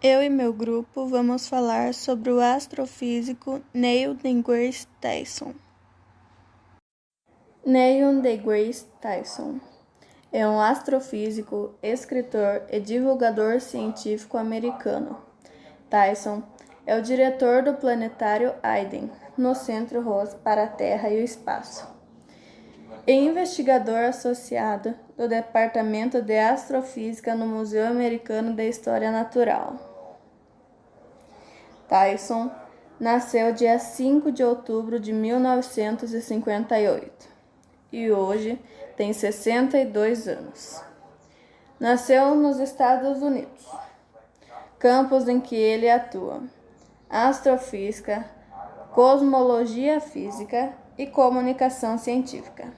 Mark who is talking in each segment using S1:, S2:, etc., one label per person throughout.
S1: Eu e meu grupo vamos falar sobre o astrofísico Neil deGrasse Tyson. Neil deGrasse Tyson é um astrofísico, escritor e divulgador científico americano. Tyson é o diretor do planetário Hayden, no Centro Ross para a Terra e o Espaço, e investigador associado do Departamento de Astrofísica no Museu Americano de História Natural. Tyson nasceu dia 5 de outubro de 1958 e hoje tem 62 anos. Nasceu nos Estados Unidos, campos em que ele atua: astrofísica, cosmologia física e comunicação científica.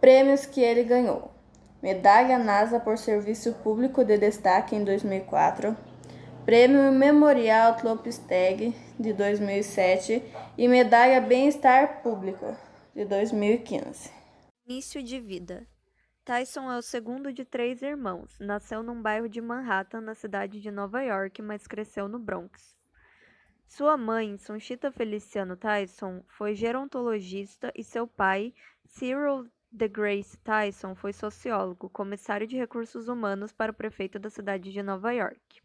S1: Prêmios que ele ganhou: Medalha NASA por Serviço Público de Destaque em 2004, Prêmio Memorial Tlopsteg de 2007 e Medalha Bem-Estar Público de 2015.
S2: Início de vida. Tyson é o segundo de 3 irmãos. Nasceu num bairro de Manhattan, na cidade de Nova York, mas cresceu no Bronx. Sua mãe, Sunchita Feliciano Tyson, foi gerontologista e seu pai, Cyril deGrasse Tyson, foi sociólogo, comissário de recursos humanos para o prefeito da cidade de Nova York.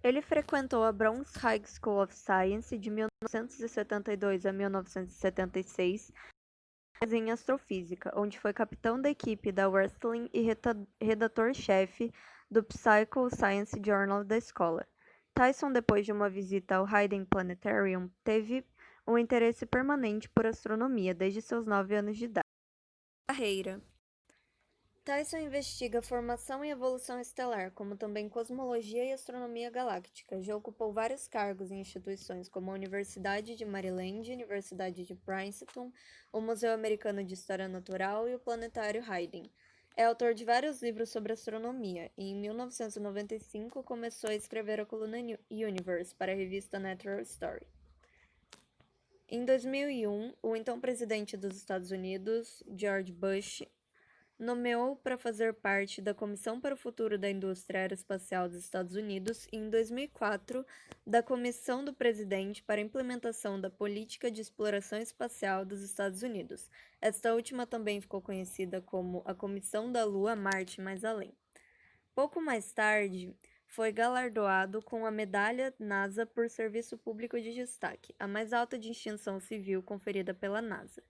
S2: Ele frequentou a Bronx High School of Science de 1972 a 1976 em astrofísica, onde foi capitão da equipe da Wrestling e redator-chefe do Physical Science Journal da escola. Tyson, depois de uma visita ao Hayden Planetarium, teve um interesse permanente por astronomia desde seus 9 anos de idade. Carreira. Tyson investiga formação e evolução estelar, como também cosmologia e astronomia galáctica. Já ocupou vários cargos em instituições como a Universidade de Maryland, Universidade de Princeton, o Museu Americano de História Natural e o Planetário Hayden. É autor de vários livros sobre astronomia e, em 1995, começou a escrever a coluna Universe para a revista Natural History. Em 2001, o então presidente dos Estados Unidos, George Bush, nomeou para fazer parte da Comissão para o Futuro da Indústria Aeroespacial dos Estados Unidos e, em 2004, da Comissão do Presidente para a Implementação da Política de Exploração Espacial dos Estados Unidos. Esta última também ficou conhecida como a Comissão da Lua, Marte e Mais Além. Pouco mais tarde, foi galardoado com a Medalha NASA por Serviço Público de Destaque, a mais alta distinção civil conferida pela NASA.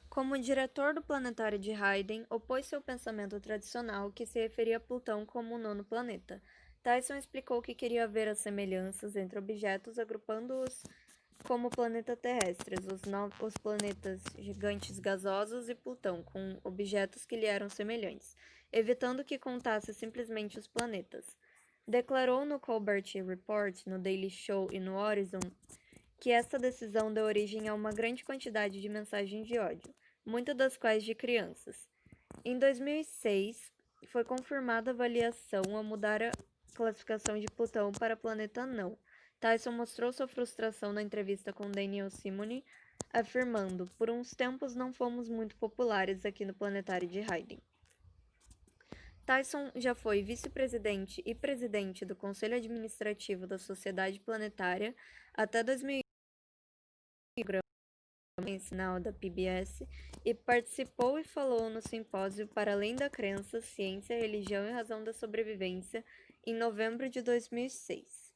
S2: Como diretor do planetário de Hayden, opôs-se ao pensamento tradicional que se referia a Plutão como o nono planeta. Tyson explicou que queria ver as semelhanças entre objetos, agrupando-os como planeta terrestres, os planetas gigantes gasosos e Plutão, com objetos que lhe eram semelhantes, evitando que contasse simplesmente os planetas. Declarou no Colbert Report, no Daily Show e no Horizon que essa decisão deu origem a uma grande quantidade de mensagens de ódio, muitas das quais de crianças. Em 2006, foi confirmada a avaliação a mudar a classificação de Plutão para planeta não. Tyson mostrou sua frustração na entrevista com Daniel Simony, afirmando: "Por uns tempos não fomos muito populares aqui no planetário de Hayden." Tyson já foi vice-presidente e presidente do Conselho Administrativo da Sociedade Planetária até 2001, sinal da PBS, e participou e falou no simpósio Para Além da Crença, Ciência, Religião e Razão da Sobrevivência em novembro de 2006.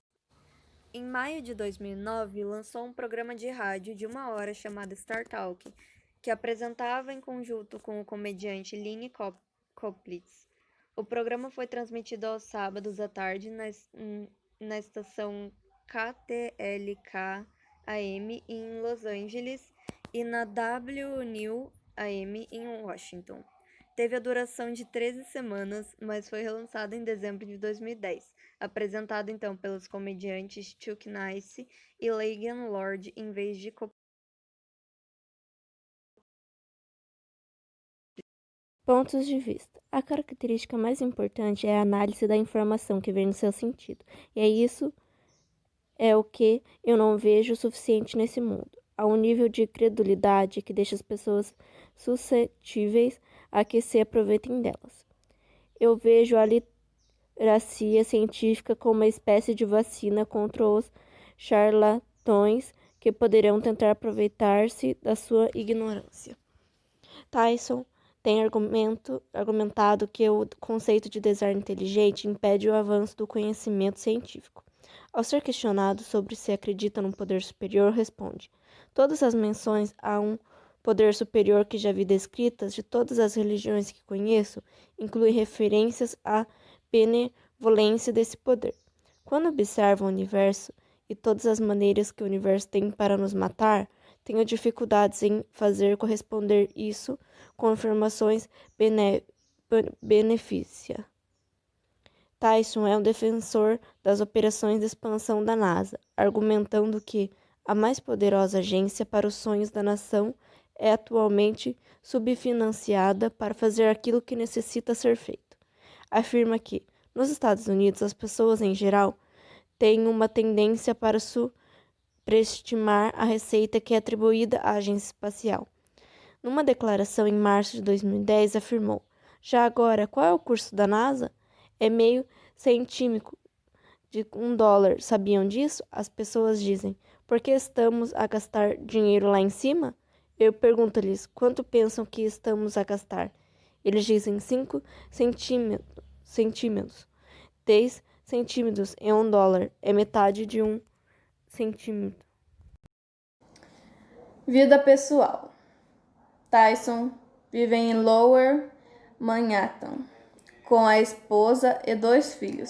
S2: Em maio de 2009, lançou um programa de rádio de 1 hora chamado Star Talk, que apresentava em conjunto com o comediante Lini Koplitz. O programa foi transmitido aos sábados à tarde na estação KTLK AM em Los Angeles e na WNew AM em Washington. Teve a duração de 13 semanas, mas foi relançado em dezembro de 2010, apresentado então pelos comediantes Chuck Nice e Logan Lord em vez de
S3: Pontos de vista. A característica mais importante é a análise da informação que vem no seu sentido. E é isso é o que eu não vejo o suficiente nesse mundo. a um nível de credulidade que deixa as pessoas suscetíveis a que se aproveitem delas. Eu vejo a literacia científica como uma espécie de vacina contra os charlatões que poderão tentar aproveitar-se da sua ignorância. Tyson tem argumentado que o conceito de design inteligente impede o avanço do conhecimento científico. Ao ser questionado sobre se acredita num poder superior, responde: todas as menções a um poder superior que já vi descritas de todas as religiões que conheço incluem referências à benevolência desse poder. Quando observo o universo e todas as maneiras que o universo tem para nos matar, tenho dificuldades em fazer corresponder isso com informações benefícia. Tyson é um defensor das operações de expansão da NASA, argumentando que a mais poderosa agência para os sonhos da nação é atualmente subfinanciada para fazer aquilo que necessita ser feito. Afirma que, nos Estados Unidos, as pessoas em geral têm uma tendência para superestimar a receita que é atribuída à agência espacial. Numa declaração em março de 2010, afirmou: já agora, qual é o custo da NASA? É meio centímetro de $1. Sabiam disso? As pessoas dizem: por que estamos a gastar dinheiro lá em cima? Eu pergunto-lhes: quanto pensam que estamos a gastar? Eles dizem 5 centímetros. 10 centímetros em $1 é metade de 1 centímetro.
S1: Vida pessoal. Tyson vive em Lower Manhattan com a esposa e 2 filhos.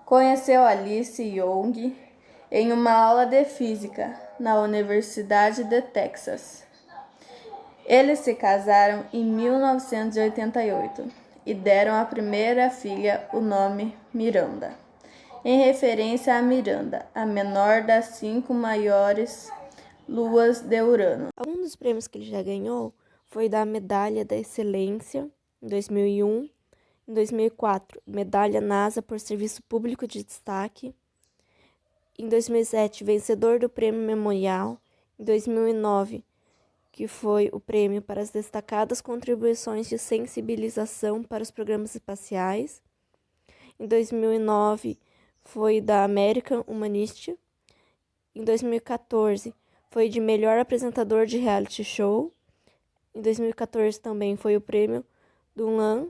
S1: Conheceu Alice Young em uma aula de física na Universidade de Texas. Eles se casaram em 1988 e deram à primeira filha o nome Miranda, em referência a Miranda, a menor das 5 maiores luas de Urano.
S3: Um dos prêmios que ele já ganhou foi da Medalha da Excelência em 2001, em 2004, Medalha NASA por Serviço Público de Destaque, em 2007, vencedor do Prêmio Memorial, em 2009, que foi o prêmio para as destacadas contribuições de sensibilização para os programas espaciais. Em 2009, foi da American Humanist. Em 2014, foi de melhor apresentador de reality show. Em 2014 também foi o prêmio do LAN.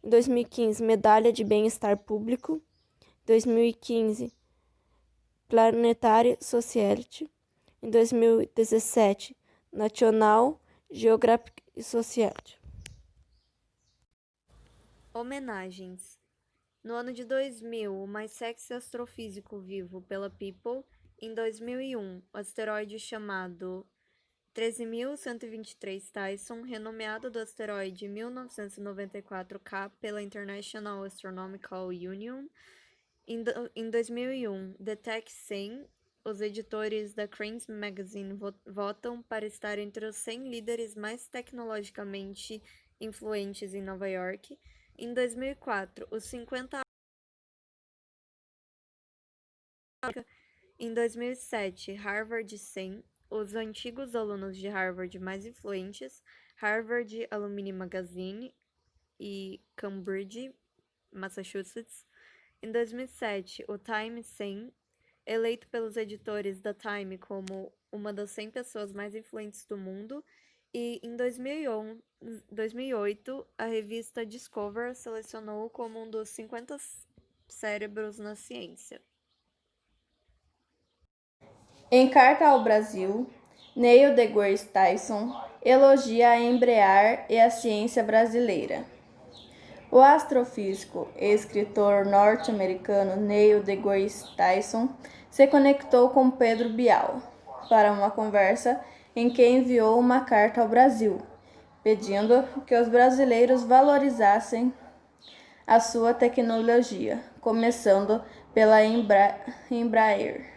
S3: Em 2015, medalha de bem-estar público. Em 2015, Planetary Society. Em 2017, National Geographic Society.
S2: Homenagens. No ano de 2000, o mais sexy astrofísico vivo pela People. Em 2001, o asteroide chamado 13.123 Tyson, renomeado do asteroide 1994K pela International Astronomical Union. Em 2001, The Tech 100, os editores da Crain's Magazine votam para estar entre os 100 líderes mais tecnologicamente influentes em Nova York. Em 2004, os 50. Em 2007, Harvard 100, os antigos alunos de Harvard mais influentes, Harvard Alumni Magazine e Cambridge, Massachusetts. Em 2007, o Time 100, eleito pelos editores da Time como uma das 100 pessoas mais influentes do mundo. E em 2008, a revista Discover selecionou como um dos 50 cérebros na ciência.
S1: Em carta ao Brasil, Neil deGrasse Tyson elogia a Embraer e a ciência brasileira. O astrofísico e escritor norte-americano Neil deGrasse Tyson se conectou com Pedro Bial para uma conversa em que enviou uma carta ao Brasil, pedindo que os brasileiros valorizassem a sua tecnologia, começando pela Embraer.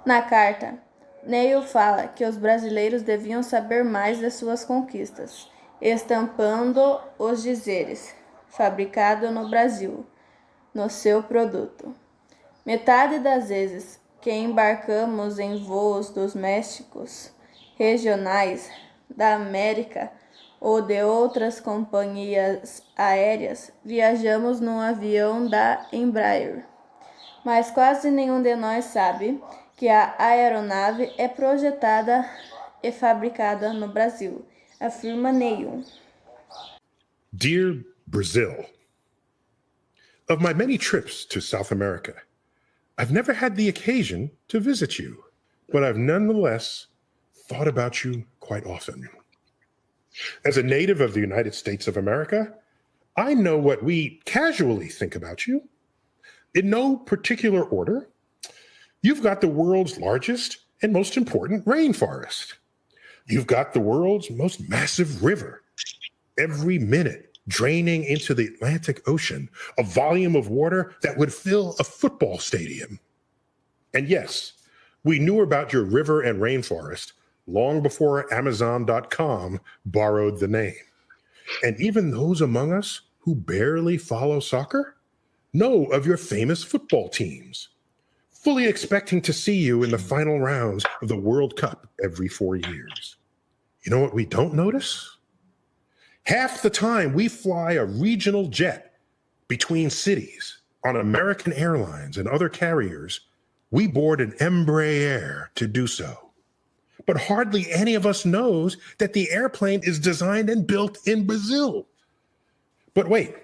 S1: Na carta, Neil fala que os brasileiros deviam saber mais de suas conquistas, estampando os dizeres "fabricado no Brasil" no seu produto. Metade das vezes que embarcamos em voos domésticos, regionais, da América ou de outras companhias aéreas, viajamos num avião da Embraer. Mas quase nenhum de nós sabe que a aeronave é projetada e fabricada no Brasil, afirma Neil.
S4: Dear Brazil, of my many trips to South America, I've never had the occasion to visit you, but I've nonetheless thought about you quite often. As a native of the United States of America, I know what we casually think about you. In no particular order, you've got the world's largest and most important rainforest. You've got the world's most massive river, every minute draining into the Atlantic Ocean, a volume of water that would fill a football stadium. And yes, we knew about your river and rainforest long before Amazon.com borrowed the name. And even those among us who barely follow soccer know of your famous football teams, fully expecting to see you in the final rounds of the World Cup every 4 years. You know what we don't notice? Half the time we fly a regional jet between cities on American Airlines and other carriers, we board an Embraer to do so. But hardly any of us knows that the airplane is designed and built in Brazil. But wait,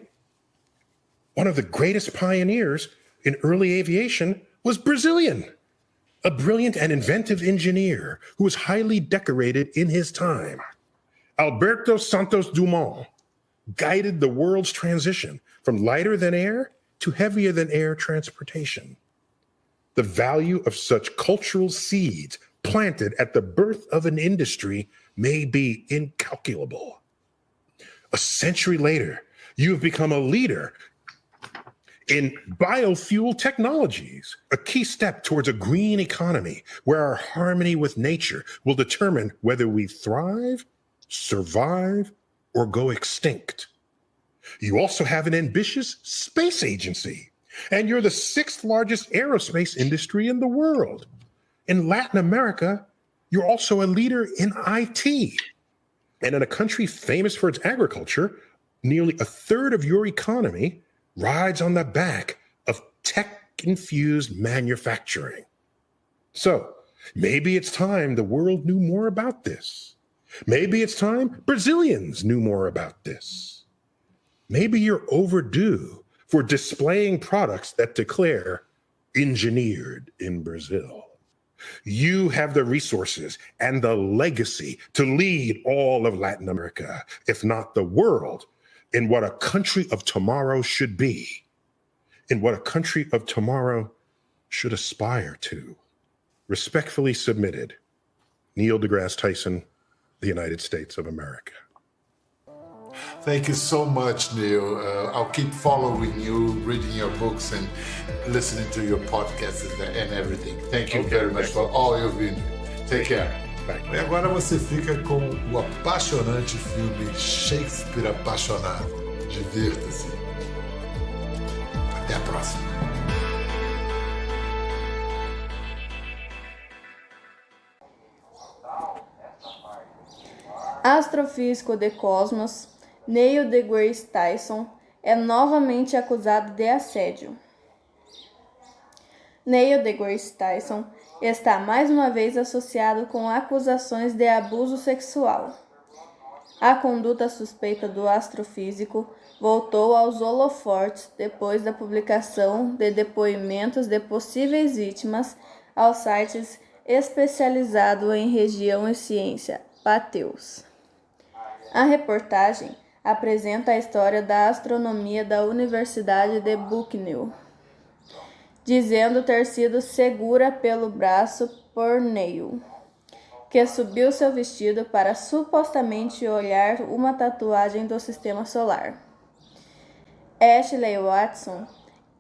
S4: one of the greatest pioneers in early aviation was Brazilian, a brilliant and inventive engineer who was highly decorated in his time. Alberto Santos Dumont guided the world's transition from lighter than air to heavier than air transportation. The value of such cultural seeds planted at the birth of an industry may be incalculable. A century later, you have become a leader in biofuel technologies, a key step towards a green economy where our harmony with nature will determine whether we thrive, survive, or go extinct. You also have an ambitious space agency, and you're the 6th largest aerospace industry in the world. In Latin America, you're also a leader in IT. And in a country famous for its agriculture, nearly a third of your economy rides on the back of tech-infused manufacturing. So maybe it's time the world knew more about this. Maybe it's time Brazilians knew more about this. Maybe you're overdue for displaying products that declare engineered in Brazil. You have the resources and the legacy to lead all of Latin America, if not the world, in what a country of tomorrow should be, in what a country of tomorrow should aspire to. Respectfully submitted, Neil deGrasse Tyson, the United States of America.
S5: Thank you so much, Neil. I'll keep following you, reading your books and listening to your podcasts and everything. Thank you very much for all you've been. Take care.
S4: Bye.
S5: E agora você fica com o apaixonante filme Shakespeare Apaixonado. Divirta-se. Até a próxima.
S1: Astrofísico de Cosmos, Neil deGrasse Tyson, é novamente acusado de assédio. Neil deGrasse Tyson está mais uma vez associado com acusações de abuso sexual. A conduta suspeita do astrofísico voltou aos holofotes depois da publicação de depoimentos de possíveis vítimas aos sites especializados em religião e ciência, Patheos. A reportagem apresenta a história da astronomia da Universidade de Bucknell, dizendo ter sido segura pelo braço por Neil, que subiu seu vestido para supostamente olhar uma tatuagem do sistema solar. Ashley Watson,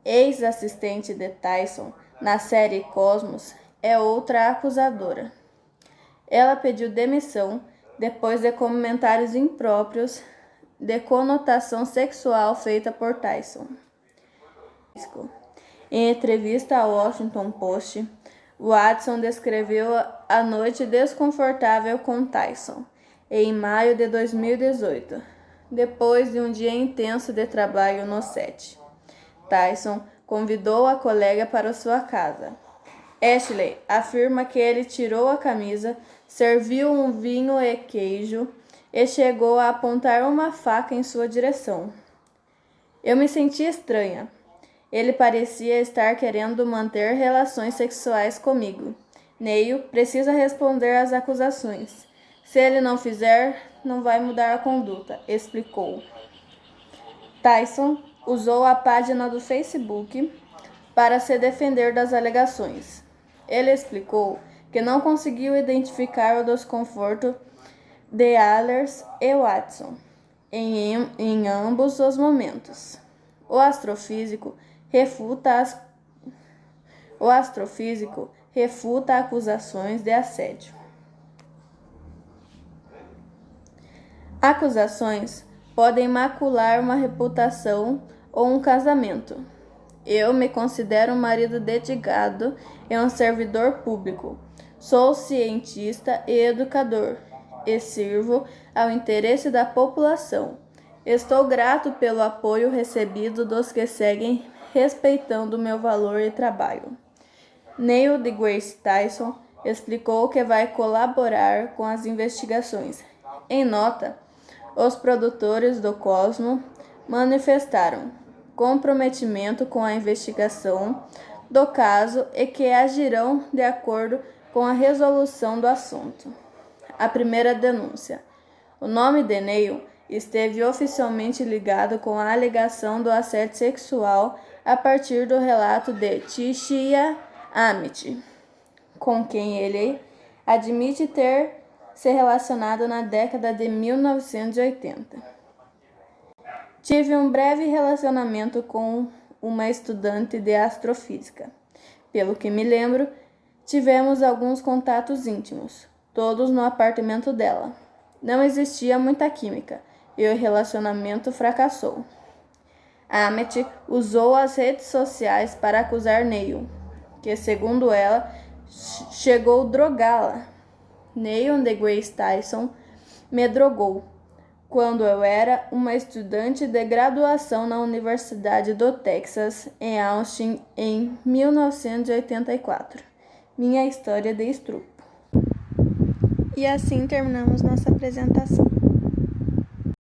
S1: ex-assistente de Tyson na série Cosmos, é outra acusadora. Ela pediu demissão depois de comentários impróprios de conotação sexual feita por Tyson. Em entrevista ao Washington Post, Watson descreveu a noite desconfortável com Tyson em maio de 2018, depois de um dia intenso de trabalho no set. Tyson convidou a colega para sua casa. Ashley afirma que ele tirou a camisa, serviu um vinho e queijo e chegou a apontar uma faca em sua direção. Eu me senti estranha. Ele parecia estar querendo manter relações sexuais comigo. Neil precisa responder às acusações. Se ele não fizer, não vai mudar a conduta, explicou. Tyson usou a página do Facebook para se defender das alegações. Ele explicou que não conseguiu identificar o desconforto de Allers e Watson em ambos os momentos. O astrofísico refuta acusações de assédio. Acusações podem macular uma reputação ou um casamento. Eu me considero um marido dedicado e um servidor público. Sou cientista e educador e sirvo ao interesse da população. Estou grato pelo apoio recebido dos que seguem respeitando meu valor e trabalho. Neil deGrasse Tyson explicou que vai colaborar com as investigações. Em nota, os produtores do Cosmo manifestaram comprometimento com a investigação do caso e que agirão de acordo com a resolução do assunto. A primeira denúncia. O nome de Neil esteve oficialmente ligado com a alegação do assédio sexual a partir do relato de Tishia Amit, com quem ele admite ter se relacionado na década de 1980. Tive um breve relacionamento com uma estudante de astrofísica. Pelo que me lembro, tivemos alguns contatos íntimos, todos no apartamento dela. Não existia muita química e o relacionamento fracassou. Amit usou as redes sociais para acusar Neil, que, segundo ela, chegou a drogá-la. Neil deGrasse Tyson me drogou quando eu era uma estudante de graduação na Universidade do Texas, em Austin, em 1984. Minha história de estupro.
S6: E assim terminamos nossa apresentação.